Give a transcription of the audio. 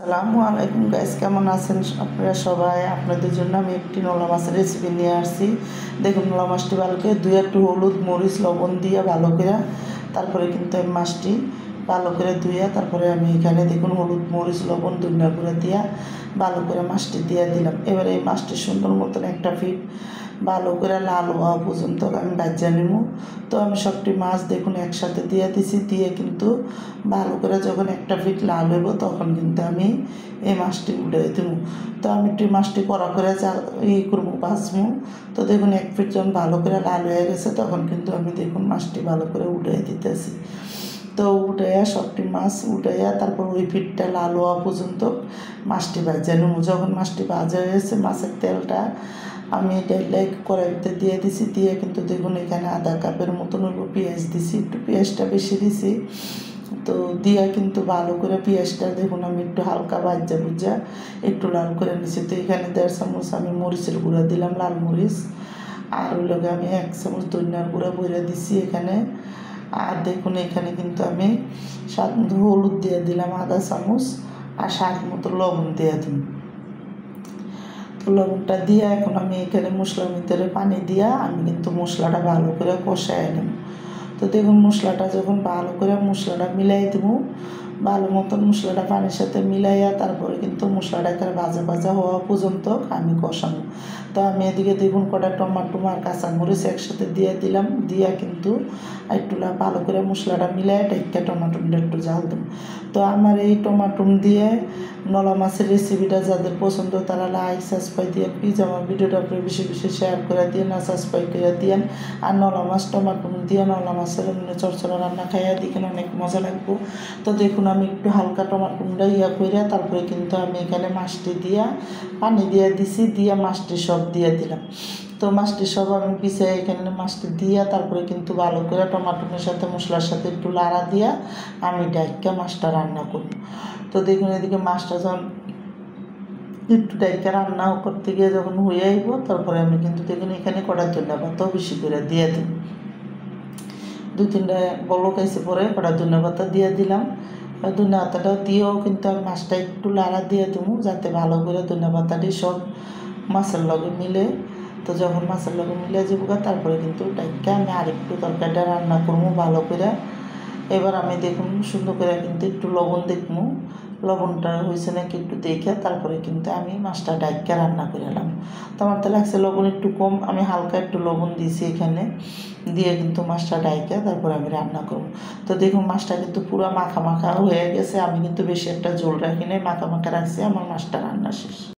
আসসালামু আলাইকুম গাইস, কেমন আছেন আপনারা সবাই? আপনাদের জন্য আমি একটি নোলা মাছের রেসিপি নিয়ে আসছি। দেখুন, নোলা মাছটি ভালো করে ধুয়ে একটু হলুদ মরিচ লবণ দিয়ে ভালো করে তারপরে কিন্তু আমি মাছটি ভালো করে ধুয়ে তারপরে আমি এখানে দেখুন হলুদ মরিচ লবণ ধনিয়া গুঁড়া দিয়ে ভালো করে মাছটি দিয়ে দিলাম। এবারে এই মাছটি সুন্দর মতন একটা ফিট ভালো করে লাল হওয়া পর্যন্ত আমি ভাজা নেব। তো আমি সবটি মাছ দেখুন একসাথে দিয়ে দিছি, দিয়ে কিন্তু ভালো করে যখন একটা ফিট লাল হইব তখন কিন্তু আমি এই মাছটি উঠে দেবো। তো আমি একটু মাছটি কড়া করে করবো ভাজবো। তো দেখুন এক ফিট যখন ভালো করে লাল হয়ে গেছে তখন কিন্তু আমি দেখুন মাছটি ভালো করে উঠে দিতেছি। তো উঠাইয়া সবটি মাছ উঠাইয়া তারপর ওই ফিটটা লাল হওয়া পর্যন্ত মাছটি ভাজা নেব। যখন মাছটি ভাজা হয়েছে মাছের তেলটা আমি কড়াইতে দিয়ে দিছি, দিয়ে কিন্তু দেখুন এখানে আধা কাপের মতন পেঁয়াজ দিছি, একটু পেঁয়াজটা বেশি দিছি। তো দিয়া কিন্তু ভালো করে পেঁয়াজটা দেখুন আমি একটু হালকা ভুজা একটু লাল করে নিছি। তো এখানে 1.5 চামচ আমি মরিচের গুঁড়া দিলাম, লাল মরিচ, আর ওই লগে আমি 1 চামচ ধনিয়ার গুঁড়া ভরে দিছি এখানে। আর দেখুন এখানে কিন্তু আমি স্বাদ মতো হলুদ দিয়ে দিলাম আধা চামচ, আর স্বাদ মতো লবণ দিয়ে দিন। তো লবণটা দিয়ে এখন আমি এখানে মশলার ভিতরে পানি দিয়া আমি কিন্তু মশলাটা ভালো করে কষায় নেব। তো দেখুন মশলাটা যখন ভালো করে মশলাটা মিলাই দেবো, ভালো মতন মশলাটা পানির সাথে মিলাইয়া তারপরে কিন্তু মশলাটা একটা ভাজা ভাজা হওয়া পর্যন্ত আমি কষানো। তো আমি এদিকে দেখুন কটা টমাটো আর কাঁচামরিচ একসাথে দিয়ে দিলাম, দিয়া কিন্তু একটু ভালো করে মশলাটা মিলাই টেক্কা টমাটোটা একটু জাল দেবো। তো আমার এই টমাটো দিয়ে নলা মাছের রেসিপিটা যাদের পছন্দ তারা লাইক সাবস্ক্রাইব দিয়ে প্লিজ আমার ভিডিওটা আপনি বেশি বেশি শেয়ার করে দিয়ে না সাবস্ক্রাইব করে দিয়েন। আর নলা মাছ টমাটো দিয়ে নলা মাছের চরচড়া রান্না খাইয়া দেখেন অনেক মজা লাগবো। তো দেখুন আমি একটু হালকা টমাটোটা কইরা তারপরে কিন্তু আমি এখানে মাছটি দিয়া পানি দিয়ে দিছি, দিয়ে মাছটি সব দিয়ে দিলাম। তো মাছটি সব আমি পিছিয়ে এখানে মাছটি দিয়া তারপরে কিন্তু ভালো করে টমাটোর সাথে মশলার সাথে একটু লাড়া দিয়া আমি ডাইকা মাছটা রান্না করব। তো দেখুন এদিকে মাছটা যখন একটু ডাইকা রান্না করতে গিয়ে যখন হয়ে আইব তারপরে আমি কিন্তু দেখুন এখানে কড়া ধনিয়া পাতাও বেশি করে দিয়ে দিই, 2-3টা বলক আইসে পরে কড়া ধনিয়া পাতা দিয়ে দিলাম। ধনিয়া পাতাটাও দিয়েও কিন্তু আমি মাছটা একটু লাড়া দিয়ে দেবো যাতে ভালো করে ধনিয়া পাতাটি সব মাছের লগে মিলে। তো যখন মাছের লগে মিলে যাবো তারপরে কিন্তু ডাইকা আমি আরেকটু তরকারিটা রান্না করবো ভালো করে। এবার আমি দেখুন সুন্দর করে কিন্তু একটু লবণ দেখবো, লবণটা হয়েছে নাকি একটু দেখে তারপরে কিন্তু আমি মাছটা ডাইকা রান্না করে এলাম। তো আমার তো লাগছে লবণ একটু কম, আমি হালকা একটু লবণ দিয়েছি এখানে, দিয়ে কিন্তু মাছটা ডাইকা তারপরে আমি রান্না করব। তো দেখুন মাছটা কিন্তু পুরো মাখা মাখা হয়ে গেছে, আমি কিন্তু বেশি একটা ঝোল রাখি নাই, মাখা মাখা রাখছি, আমার মাছটা রান্না শেষ।